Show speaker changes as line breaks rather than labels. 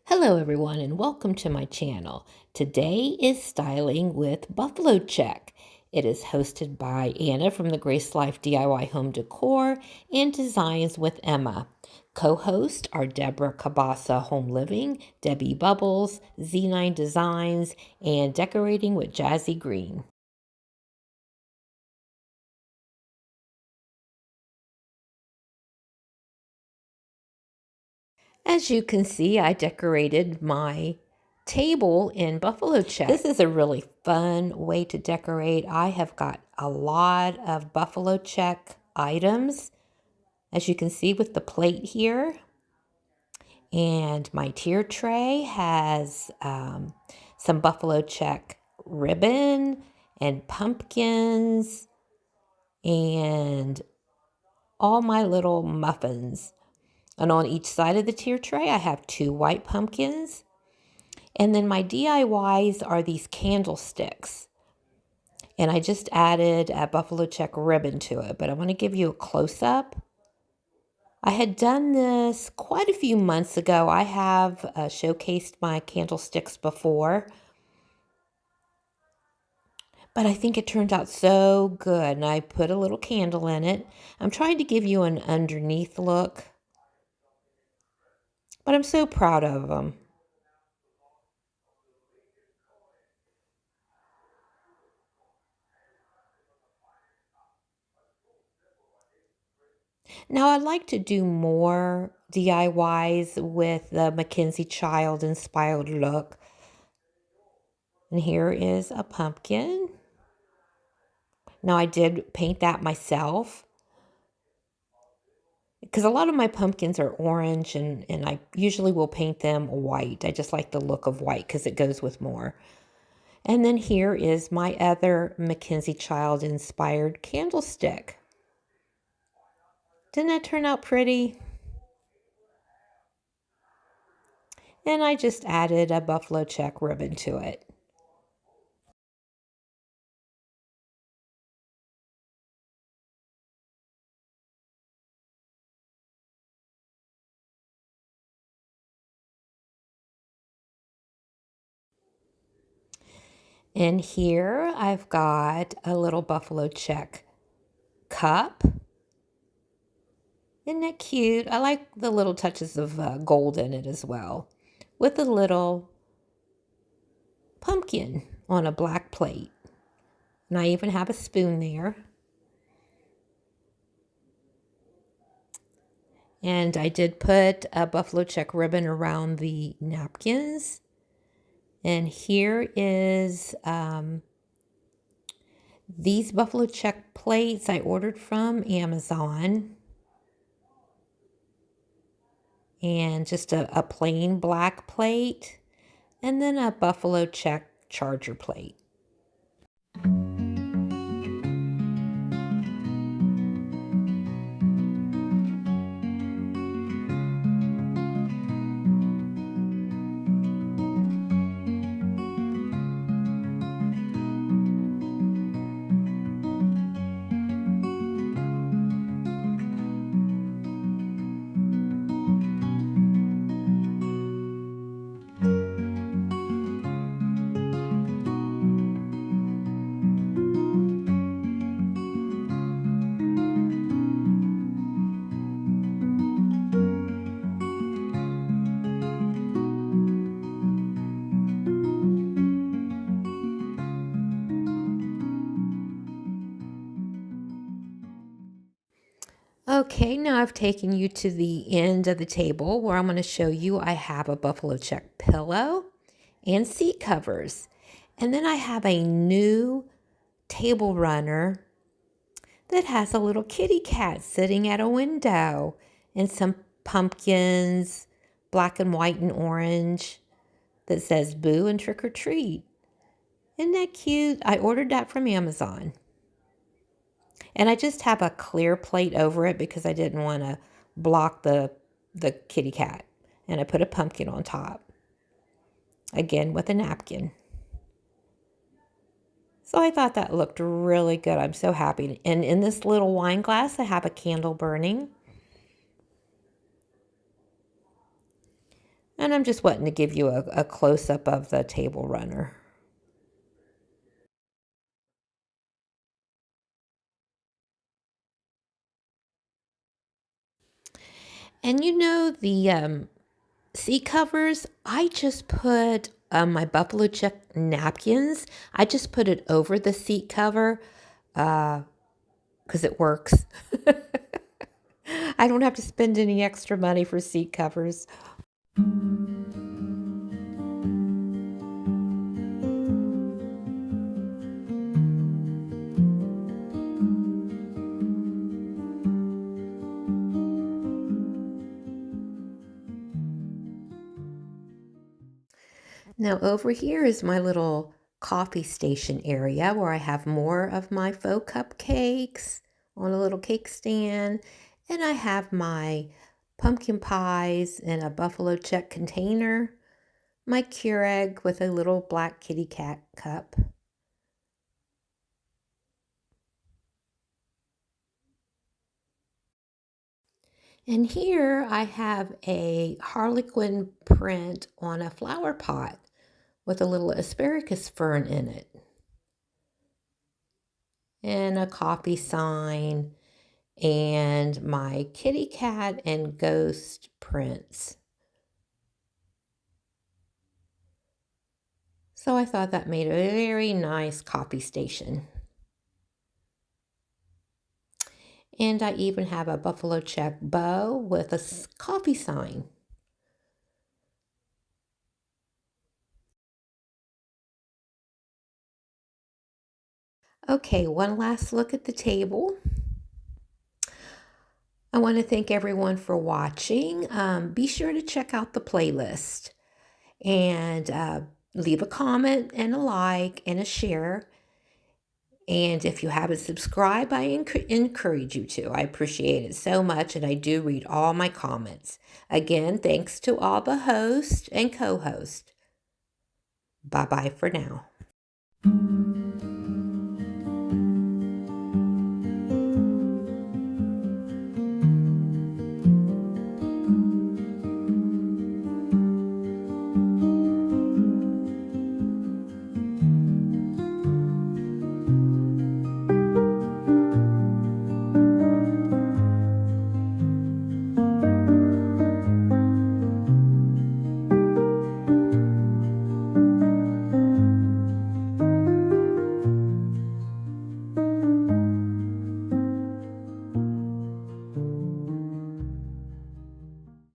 Hello everyone and welcome to my channel. Today is Styling with Buffalo Check. It is hosted by Anna from the Grace Life DIY Home Decor and Designs with Emma. Co-hosts are Deborah Cabasa Home Living, Debbie Bubbles, Z9 Designs, and Decorating with Jazzy Green. As you can see, I decorated my table in Buffalo Check. This is a really fun way to decorate. I have got a lot of Buffalo Check items, as you can see with the plate here. And my tier tray has some Buffalo Check ribbon and pumpkins and all my little muffins. And on each side of the tier tray, I have 2 white pumpkins. And then my DIYs are these candlesticks. And I just added a Buffalo Check ribbon to it, but I want to give you a close-up. I had done this quite a few months ago. I have showcased my candlesticks before, but I think it turned out so good. And I put a little candle in it. I'm trying to give you an underneath look, but I'm so proud of them. Now, I'd like to do more DIYs with the Mackenzie Child inspired look. And here is a pumpkin. Now, I did paint that myself because a lot of my pumpkins are orange and I usually will paint them white. I just like the look of white because it goes with more. And then here is my other Mackenzie Child inspired candlestick. Didn't that turn out pretty? And I just added a Buffalo Check ribbon to it. And here I've got a little Buffalo Check cup. Isn't that cute? I like the little touches of gold in it as well, with a little pumpkin on a black plate. And I even have a spoon there. And I did put a Buffalo Check ribbon around the napkins. And here is these Buffalo Check plates I ordered from Amazon. And just a plain black plate. And then a Buffalo Check charger plate. Okay, now I've taken you to the end of the table where I'm going to show you I have a Buffalo Check pillow and seat covers. And then I have a new table runner that has a little kitty cat sitting at a window and some pumpkins, black and white and orange, that says boo and trick or treat. Isn't that cute? I ordered that from Amazon. And I just have a clear plate over it because I didn't want to block the kitty cat. And I put a pumpkin on top. Again, with a napkin. So I thought that looked really good. I'm so happy. And in this little wine glass, I have a candle burning. And I'm just wanting to give you a close-up of the table runner. And you know the seat covers, I just put my buffalo check napkins. I just put it over the seat cover because it works. I don't have to spend any extra money for seat covers. Now over here is my little coffee station area where I have more of my faux cupcakes on a little cake stand. And I have my pumpkin pies in a buffalo check container, my Keurig with a little black kitty cat cup. And here I have a Harlequin print on a flower pot with a little asparagus fern in it. And a coffee sign and my kitty cat and ghost prints. So I thought that made a very nice coffee station. And I even have a buffalo check bow with a coffee sign. Okay, one last look at the table. I want to thank everyone for watching. Be sure to check out the playlist and leave a comment and a like and a share. And if you haven't subscribed, I encourage you to. I appreciate it so much, and I do read all my comments. Again, thanks to all the hosts and co-hosts. Bye-bye for now.